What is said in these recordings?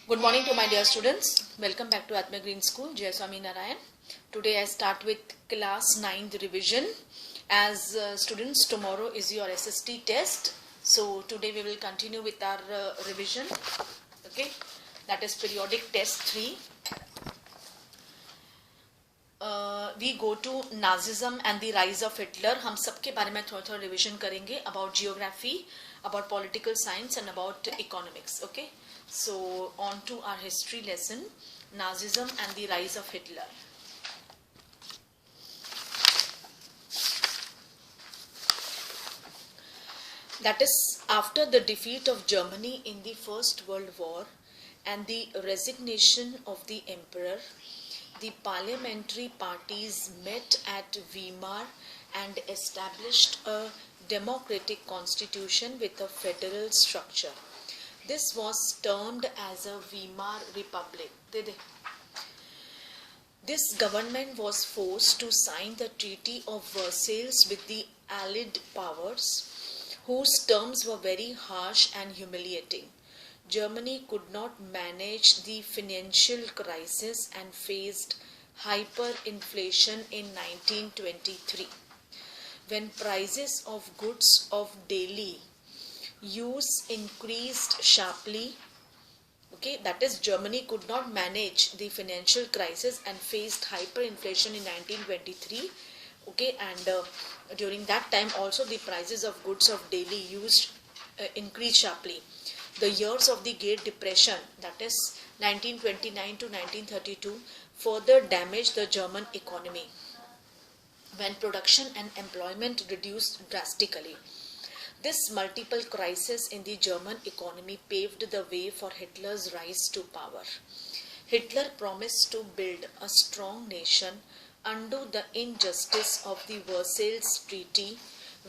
Good morning to my dear students. Welcome back to Atma Green School, Jai Swami Narayan. Today I start with class 9th revision. As students, tomorrow is your SST test. So today we will continue with our revision. Okay, that is periodic test 3. We go to Nazism and the rise of Hitler. हम सबके बारे में थोड़ा revision करेंगे about geography, about political science and about economics. Okay, so on to our history lesson, Nazism and the rise of Hitler. That is, after the defeat of Germany in the First World War and the resignation of the emperor, the parliamentary parties met at Weimar and established a democratic constitution with a federal structure. This was termed as a Weimar Republic. This government was forced to sign the Treaty of Versailles with the Allied powers, whose terms were very harsh and humiliating. Germany could not manage the financial crisis and faced hyperinflation in 1923. When prices of goods of daily use increased sharply, that is, Germany could not manage the financial crisis and faced hyperinflation in 1923. And during that time also the prices of goods of daily use increased sharply. The years of the Great Depression, that is 1929 to 1932, further damaged the German economy when production and employment reduced drastically. This multiple crisis in the German economy paved the way for Hitler's rise to power. Hitler promised to build a strong nation, undo the injustice of the Versailles Treaty,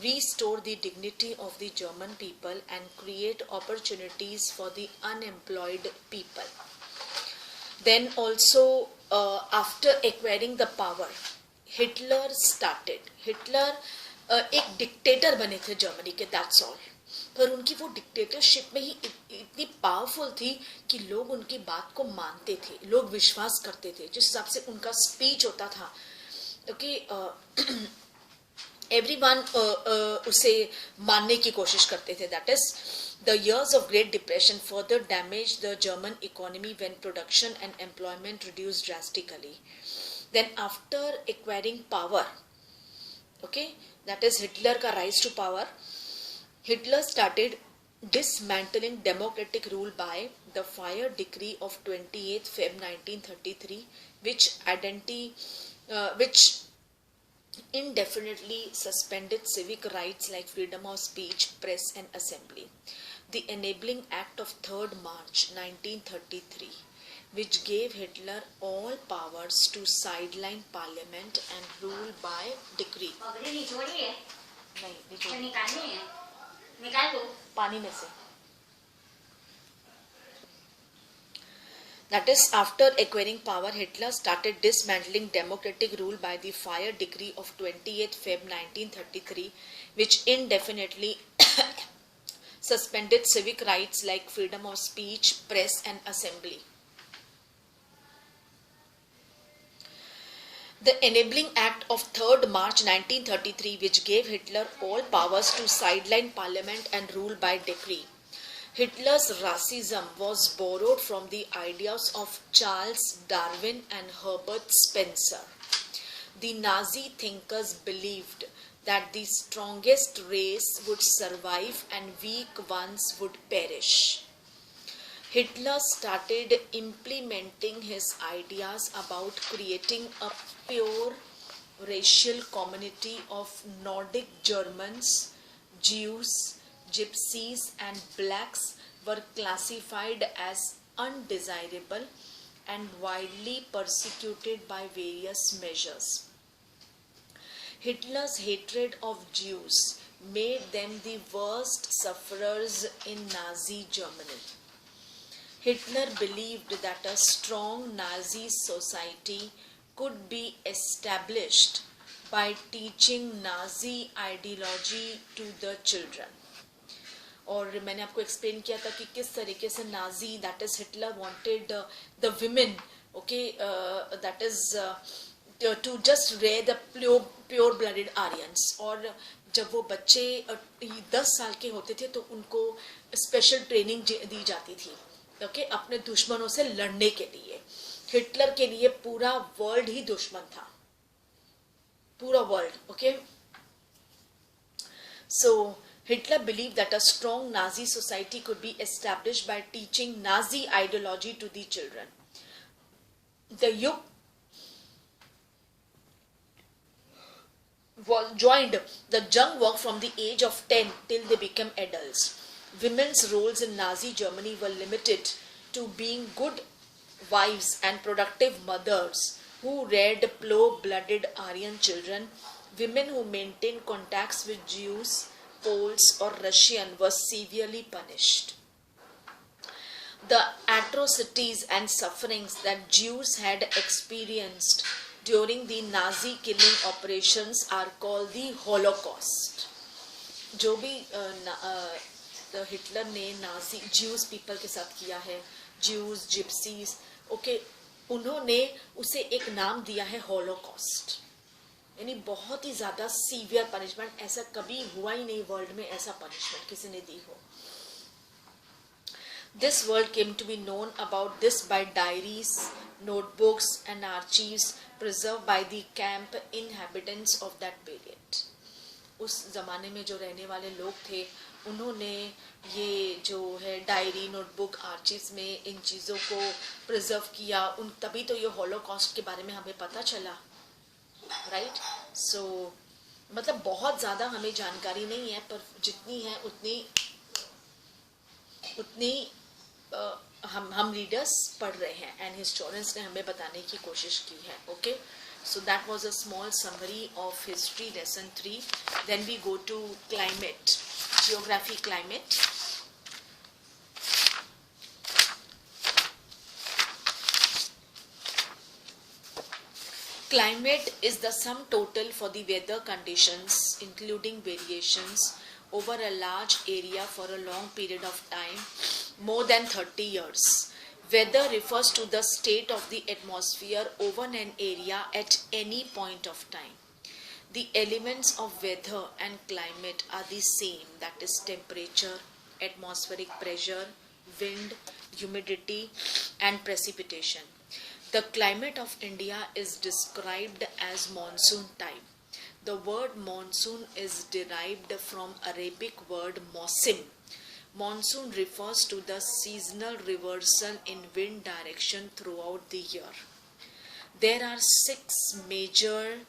restore the dignity of the German people and create opportunities for the unemployed people. Then also after acquiring the power, Hitler एक dictator बने थे Germany के, that's all. पर उनकी वो dictatorship में ही इतनी powerful थी कि लोग उनकी बात को मानते थे, लोग विश्वास करते थे. जिस हिसाब से उनका स्पीच होता था, एवरीवन उसे मानने की कोशिश करते थे. That is, the years of Great Depression further damaged the German economy when production and employment reduced drastically. Then after acquiring power, that is Hitler ka rise to power, Hitler started dismantling democratic rule by the Fire Decree of 28th Feb 1933, which indefinitely suspended civic rights like freedom of speech, press and assembly. The Enabling Act of 3rd March 1933, which gave Hitler all powers to sideline parliament and rule by decree. That is, after acquiring power, Hitler started dismantling democratic rule by the Fire Decree of 28th Feb 1933, which indefinitely suspended civic rights like freedom of speech, press and assembly. The Enabling Act of 3rd March 1933, which gave Hitler all powers to sideline parliament and rule by decree. Hitler's racism was borrowed from the ideas of Charles Darwin and Herbert Spencer. The Nazi thinkers believed that the strongest race would survive and weak ones would perish. Hitler started implementing his ideas about creating a pure racial community of Nordic Germans, Jews, Gypsies and blacks were classified as undesirable and widely persecuted by various measures. Hitler's hatred of Jews made them the worst sufferers in Nazi Germany. Hitler believed that a strong Nazi society could be established by teaching Nazi ideology to the children. और मैंने आपको explain किया था कि किस तरीके से Nazi that is Hitler wanted the women, okay, that is to just rear the pure blooded Aryans. और जब वो बच्चे 10 साल के होते थे तो उनको स्पेशल ट्रेनिंग दी जाती थी, ओके, अपने दुश्मनों से लड़ने के लिए। हिटलर के लिए पूरा वर्ल्ड ही दुश्मन था, पूरा world, okay. So Hitler believed that a strong Nazi society could be established by teaching Nazi ideology to the children. The youth was joined the young work from the age of 10 till they became adults. Women's roles in Nazi Germany were limited to being good wives and productive mothers who reared pure-blooded Aryan children. Women who maintained contacts with Jews, Poles or Russian were severely punished. The atrocities and sufferings that Jews had experienced during the Nazi killing operations are called the Holocaust. जो भी Hitler ने Nazi Jews people के साथ किया है, Jews, gypsies, okay, उन्होंने उसे एक नाम दिया है हॉलोकॉस्ट, यानी बहुत ही ज्यादा सीवियर पनिशमेंट। ऐसा कभी हुआ ही नहीं वर्ल्ड में, ऐसा पनिशमेंट किसी ने दी हो। This world came to be known about this by diaries, notebooks and archives preserved by the camp inhabitants of that period. उस जमाने में जो रहने वाले लोग थे उन्होंने ये जो है डायरी, नोटबुक, आर्चीव्स में इन चीज़ों को प्रिजर्व किया। उन तभी तो ये हॉलोकॉस्ट के बारे में हमें पता चला, राइट। सो मतलब बहुत ज़्यादा हमें जानकारी नहीं है, पर जितनी है उतनी हम रीडर्स पढ़ रहे हैं एंड हिस्टोरियंस ने हमें बताने की कोशिश की है, okay. So that was a small summary of history lesson 3. Then we go to climate, geography, climate. Climate is the sum total for the weather conditions, including variations over a large area for a long period of time, more than 30 years. Weather refers to the state of the atmosphere over an area at any point of time. The elements of weather and climate are the same, that is temperature, atmospheric pressure, wind, humidity and precipitation. The climate of India is described as monsoon type. The word monsoon is derived from Arabic word mausim. Monsoon refers to the seasonal reversal in wind direction throughout the year. There are 6 major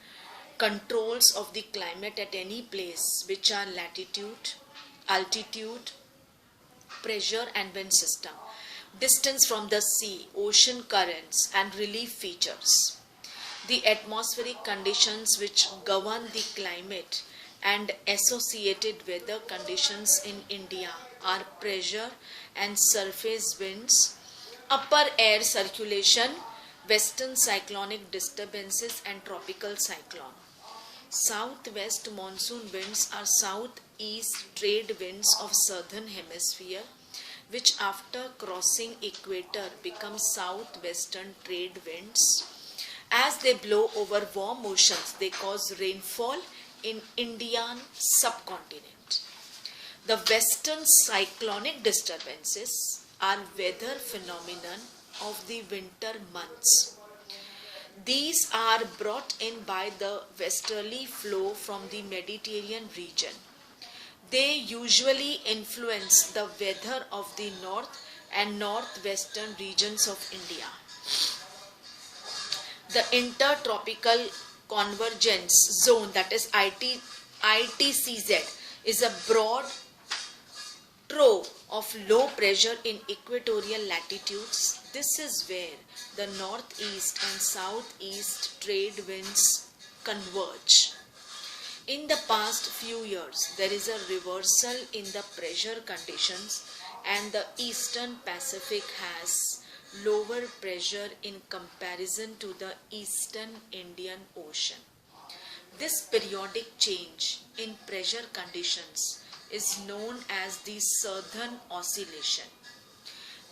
controls of the climate at any place, which are latitude, altitude, pressure and wind system, distance from the sea, ocean currents and relief features. The atmospheric conditions which govern the climate and associated weather conditions in India are pressure and surface winds, upper air circulation, western cyclonic disturbances and tropical cyclone. Southwest monsoon winds are southeast trade winds of southern hemisphere, which after crossing equator become southwestern trade winds. As they blow over warm oceans, they cause rainfall in Indian subcontinent. The western cyclonic disturbances are weather phenomenon of the winter months. These are brought in by the westerly flow from the Mediterranean region. They usually influence the weather of the north and northwestern regions of India. The intertropical convergence zone, that is ITCZ, is a broad trough of low pressure in equatorial latitudes. This is where the northeast and southeast trade winds converge. In the past few years, there is a reversal in the pressure conditions and the eastern Pacific has lower pressure in comparison to the eastern Indian Ocean. This periodic change in pressure conditions is known as the Southern Oscillation.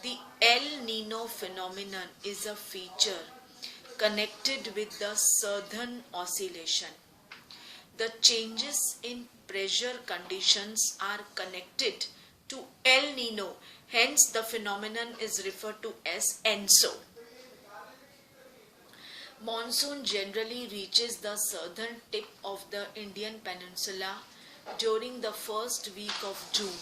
The El Nino phenomenon is a feature connected with the Southern Oscillation. The changes in pressure conditions are connected to El Nino, hence the phenomenon is referred to as ENSO. Monsoon generally reaches the southern tip of the Indian peninsula during the first week of June.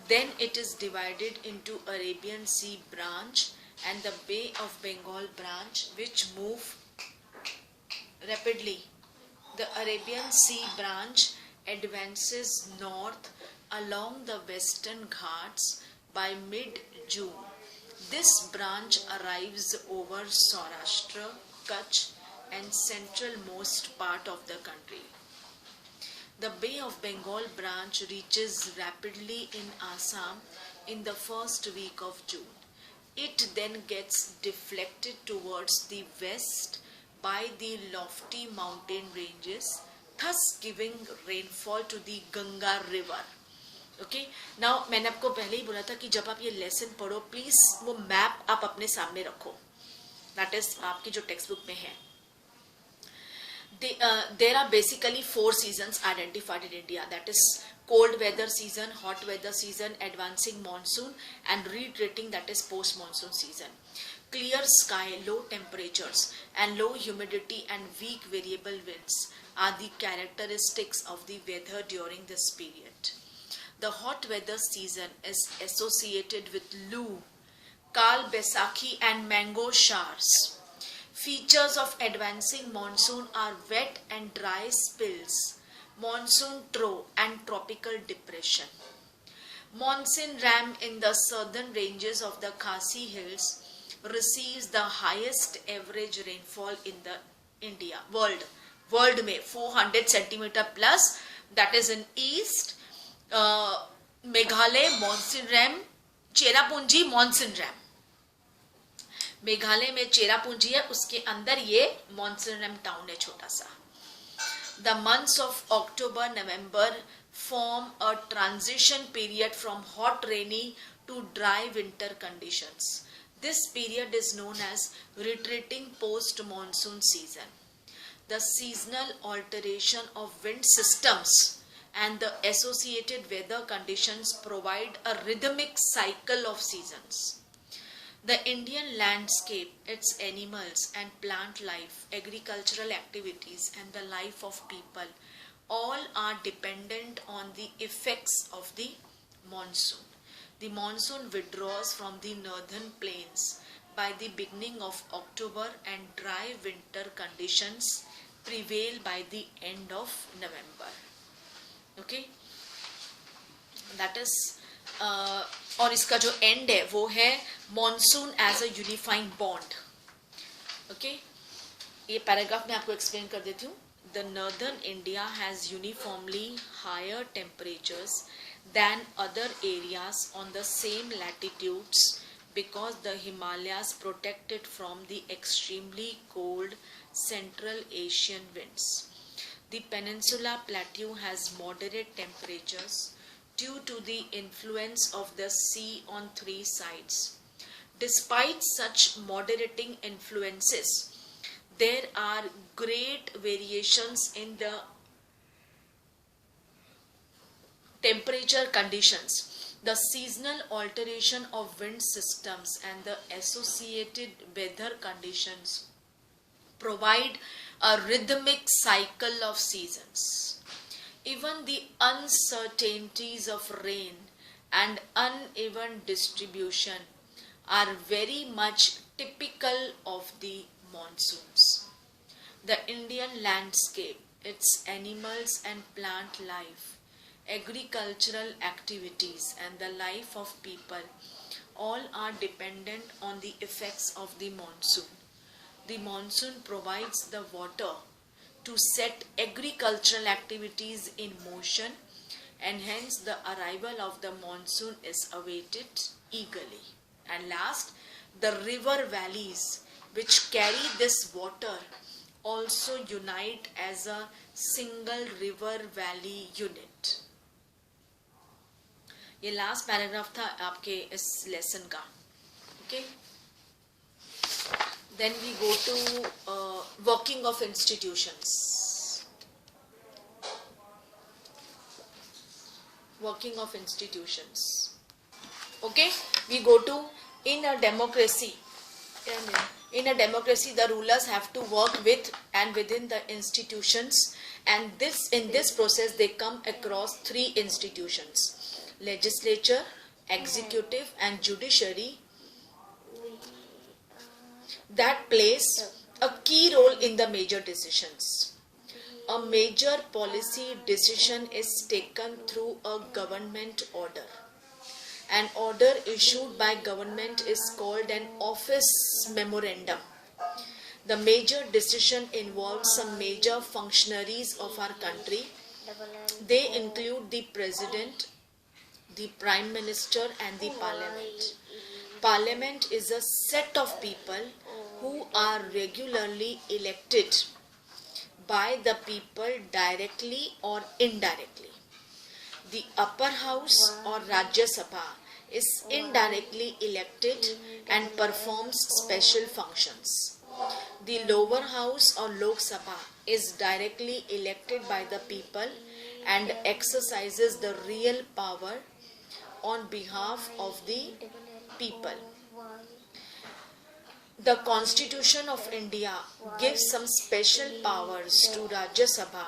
Then it is divided into Arabian Sea branch and the Bay of Bengal branch, which move rapidly. The Arabian Sea branch advances north along the western Ghats by mid-June. This branch arrives over Saurashtra, Kutch and central-most part of the country. The Bay of Bengal branch reaches rapidly in Assam in the first week of June. It then gets deflected towards the west by the lofty mountain ranges, thus giving rainfall to the Ganga river. Okay now मैंने आपको पहले ही बोला था कि जब आप ये lesson पढ़ो प्लीज वो मैप आप अपने सामने रखो, दैट इज आपकी जो टेक्स्ट बुक में है. There are basically 4 seasons identified in India, that is cold weather season, hot weather season, advancing monsoon and retreating, that is post monsoon season. Clear sky, low temperatures and low humidity and weak variable winds are the characteristics of the weather during this period. The hot weather season is associated with Loo, Kal Baisakhi and mango showers. Features of advancing monsoon are wet and dry spills, monsoon trough and tropical depression. Monsoon ram in the southern ranges of the Khasi Hills receives the highest average rainfall in the India world में 400 centimeter plus, that is in east. Meghalaya monsoon RAM, Cherrapunji monsoon RAM, Meghalaya में चेरापूंजी है, उसके अंदर ये monsoon RAM town है छोटा सा. The months of October November form a transition period from hot rainy to dry winter conditions. This period is known as retreating post monsoon season. The seasonal alteration of wind systems and the associated weather conditions provide a rhythmic cycle of seasons. The Indian landscape, its animals and plant life, agricultural activities and the life of people all are dependent on the effects of the monsoon. The monsoon withdraws from the northern plains by the beginning of October and dry winter conditions prevail by the end of November. Okay, that is और इसका जो and है वो है monsoon as a unifying bond. Okay, ये paragraph मैं आपको explain कर देती हूँ. The northern India has uniformly higher temperatures than other areas on the same latitudes because the Himalayas protect it from the extremely cold Central Asian winds. The Peninsula Plateau has moderate temperatures due to the influence of the sea on 3 sides. Despite such moderating influences, there are great variations in the temperature conditions. The seasonal alteration of wind systems and the associated weather conditions provide a rhythmic cycle of seasons. Even the uncertainties of rain and uneven distribution are very much typical of the monsoons. The Indian landscape, its animals and plant life, agricultural activities and the life of people all are dependent on the effects of the monsoon. The monsoon provides the water to set agricultural activities in motion and hence the arrival of the monsoon is awaited eagerly. And last, the river valleys which carry this water also unite as a single river valley unit. ये last paragraph था आपके इस lesson का. Okay, then we go to working of institutions. Working of institutions. Okay, we go to in a democracy. In a democracy, the rulers have to work with and within the institutions, and in this process they come across three institutions: legislature, executive, and judiciary, that plays a key role in the major decisions. A major policy decision is taken through a government order. An order issued by government is called an office memorandum. The major decision involves some major functionaries of our country. They include the president, the prime minister, and the parliament. Parliament is a set of people who are regularly elected by the people directly or indirectly. The upper house or Rajya Sabha is indirectly elected and performs special functions. The lower house or Lok Sabha is directly elected by the people and exercises the real power on behalf of the people. The Constitution of India gives some special powers to Rajya Sabha,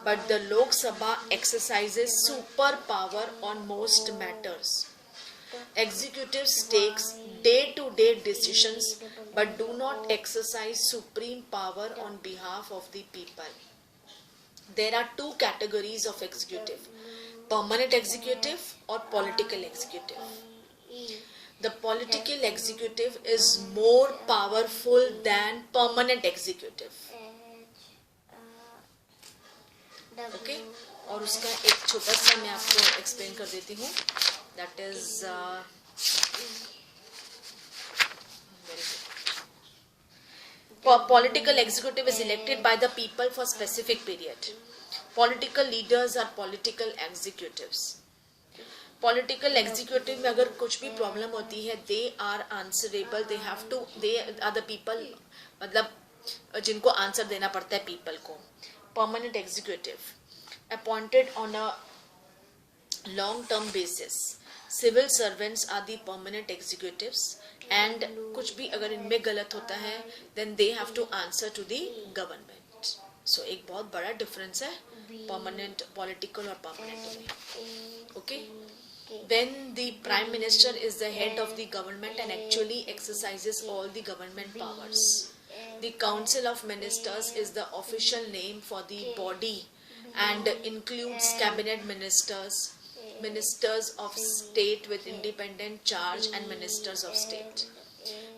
but the Lok Sabha exercises super power on most matters. Executives takes day-to-day decisions but do not exercise supreme power on behalf of the people. There are two categories of executive: permanent executive or political executive. The political executive is more powerful than permanent executive. Okay? और उसका एक छोटा सा मैं आपको explain कर देती हूँ. That is political executive is elected by the people for specific period. Political leaders are political executives. Political executive में अगर कुछ भी प्रॉब्लम होती है, they are answerable, they are the people, मतलब जिनको आंसर देना पड़ता है पीपल को. Permanent executive appointed on a long term basis. Civil servants are the permanent executives, and कुछ भी अगर इनमें गलत होता है then they have to answer to the government. So एक बहुत बड़ा डिफरेंस है परमानेंट पॉलिटिकल और परमानेंट में. Okay, when the prime minister is the head of the government and actually exercises all the government powers. The council of ministers is the official name for the body and includes cabinet ministers, ministers of state with independent charge, and ministers of state.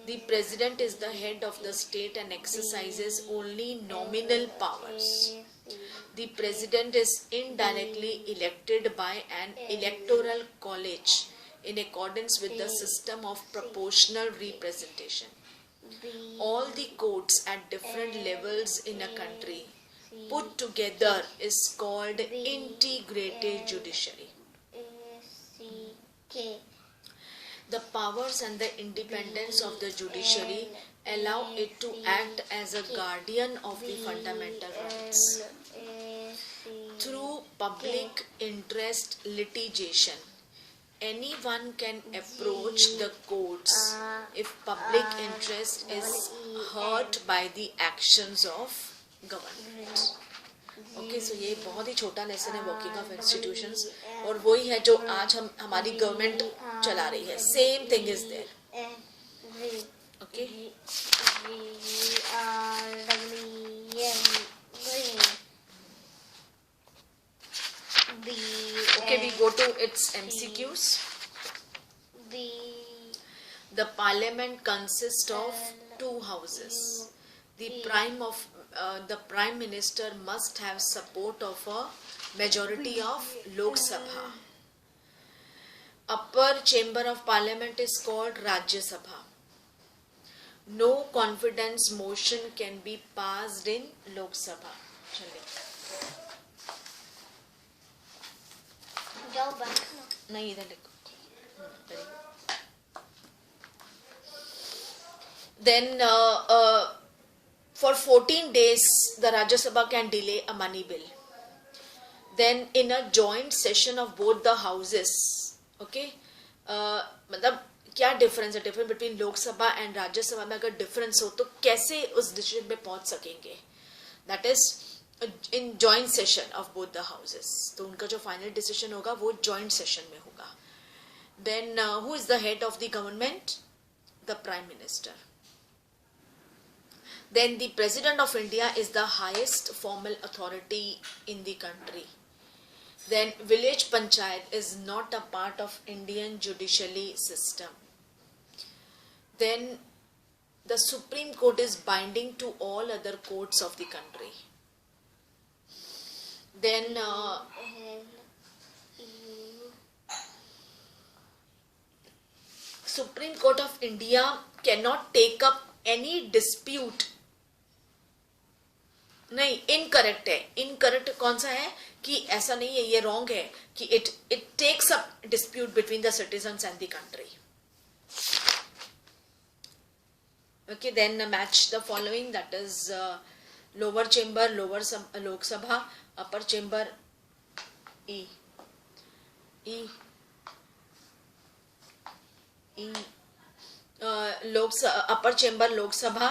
The president is the head of the state and exercises only nominal powers. The president is indirectly elected by an electoral college in accordance with the system of proportional representation. All the courts at different levels in a country put together is called integrated judiciary. The powers and the independence of the judiciary allow it to act as a guardian of the fundamental rights. Through public interest litigation, anyone can approach the courts if public interest is hurt by the actions of government. Okay, so ये बहुत ही छोटा lesson है working of institutions, और वही है जो आज हमारी गवर्नमेंट चला रही है. Same thing is there. Okay, okay, we go to its MCQs. The parliament consists of two houses. The prime minister must have support of a majority of Lok Sabha. Upper chamber of parliament is called Rajya Sabha. No confidence motion can be passed in Lok Sabha. नहीं, इधर लिखो. Very good. Then for 14 days the Rajya Sabha can delay a money bill. Then in a joint session of both the houses, okay, मतलब क्या difference है difference between Lok Sabha and Rajya Sabha में अगर difference हो तो कैसे उस डिसीजन में पहुंच सकेंगे, that is in joint session of both the houses. तो उनका जो फाइनल डिसीजन होगा वो जॉइंट सेशन में होगा. Then who is the head of the government? The prime minister. Then the President of India is the highest formal authority in the country. Then village panchayat is not a part of Indian judiciary system. Then the Supreme Court is binding to all other courts of the country. Then Supreme Court of India cannot take up any dispute. नहीं, incorrect है. Incorrect कौन सा है कि ऐसा नहीं है, ये रॉन्ग है कि it takes up dispute between the citizens and the country. Okay, then match the following, that is lower chamber Lok Sabha, upper chamber ई upper chamber Lok Sabha.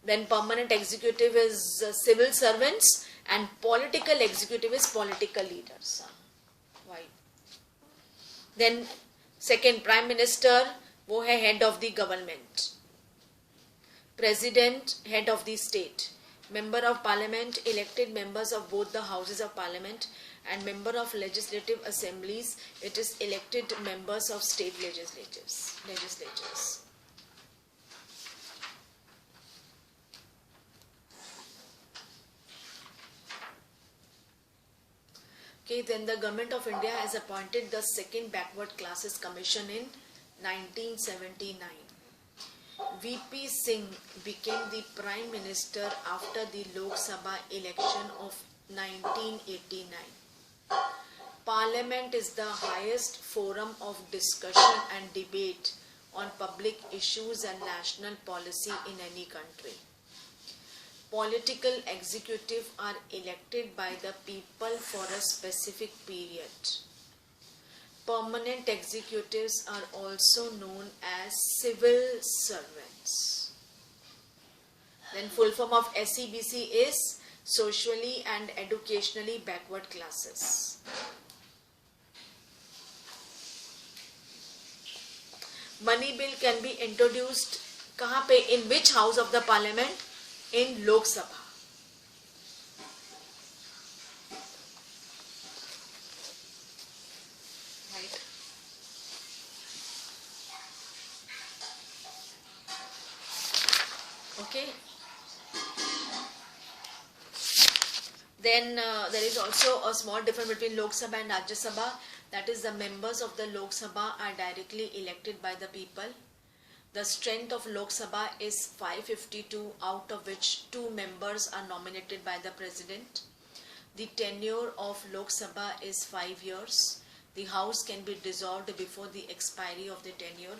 Then permanent executive is civil servants and political executive is political leaders. Why? Then second, prime minister वो है head of the government. President head of the state. Member of parliament elected members of both the houses of parliament and member of legislative assemblies, it is elected members of state legislatures. Okay, then the government of India has appointed the second backward classes commission in 1979. VP Singh became the prime minister after the Lok Sabha election of 1989. Parliament is the highest forum of discussion and debate on public issues and national policy in any country. Political executive are elected by the people for a specific period. Permanent executives are also known as civil servants. Then full form of SEBC is socially and educationally backward classes. Money bill can be introduced कहाँ पे? In which house of the parliament? In Lok Sabha. Right. Okay. Then there is also a small difference between Lok Sabha and Rajya Sabha. That is, the members of the Lok Sabha are directly elected by the people. The strength of Lok Sabha is 552, out of which 2 members are nominated by the President. The tenure of Lok Sabha is 5 years. The House can be dissolved before the expiry of the tenure.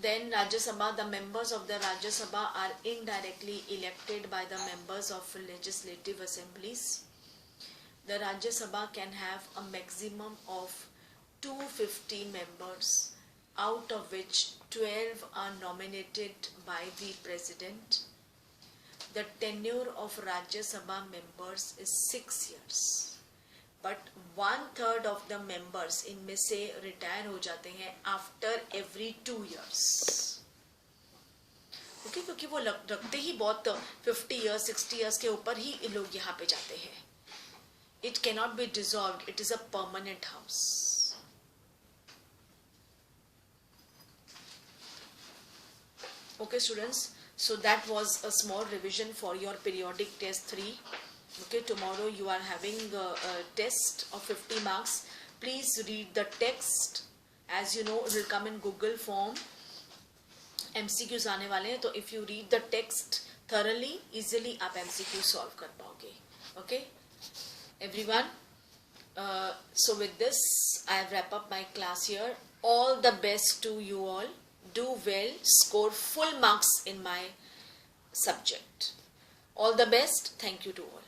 Then Rajya Sabha, the members of the Rajya Sabha are indirectly elected by the members of legislative assemblies. The Rajya Sabha can have a maximum of 250 members, out of which 12 are nominated by the President. The tenure of Rajya Sabha members is 6 years. But 1/3 of the members इनमें से retire हो जाते हैं after every 2 years. Okay, क्योंकि वो रखते ही बहुत 50 years 60 years के ऊपर ही लोग यहाँ पे जाते हैं. It cannot be dissolved. It is a permanent house. Okay students, so that was a small revision for your periodic test 3. Okay, tomorrow you are having a test of 50 marks. Please read the text. As you know, it will come in Google form. MCQs आने वाले हैं, तो if you read the text thoroughly, easily आप MCQ solve कर पाओगे. Okay, everyone, So with this, I wrap up my class here. All the best to you all. Do well, score full marks in my subject. All the best. Thank you to all.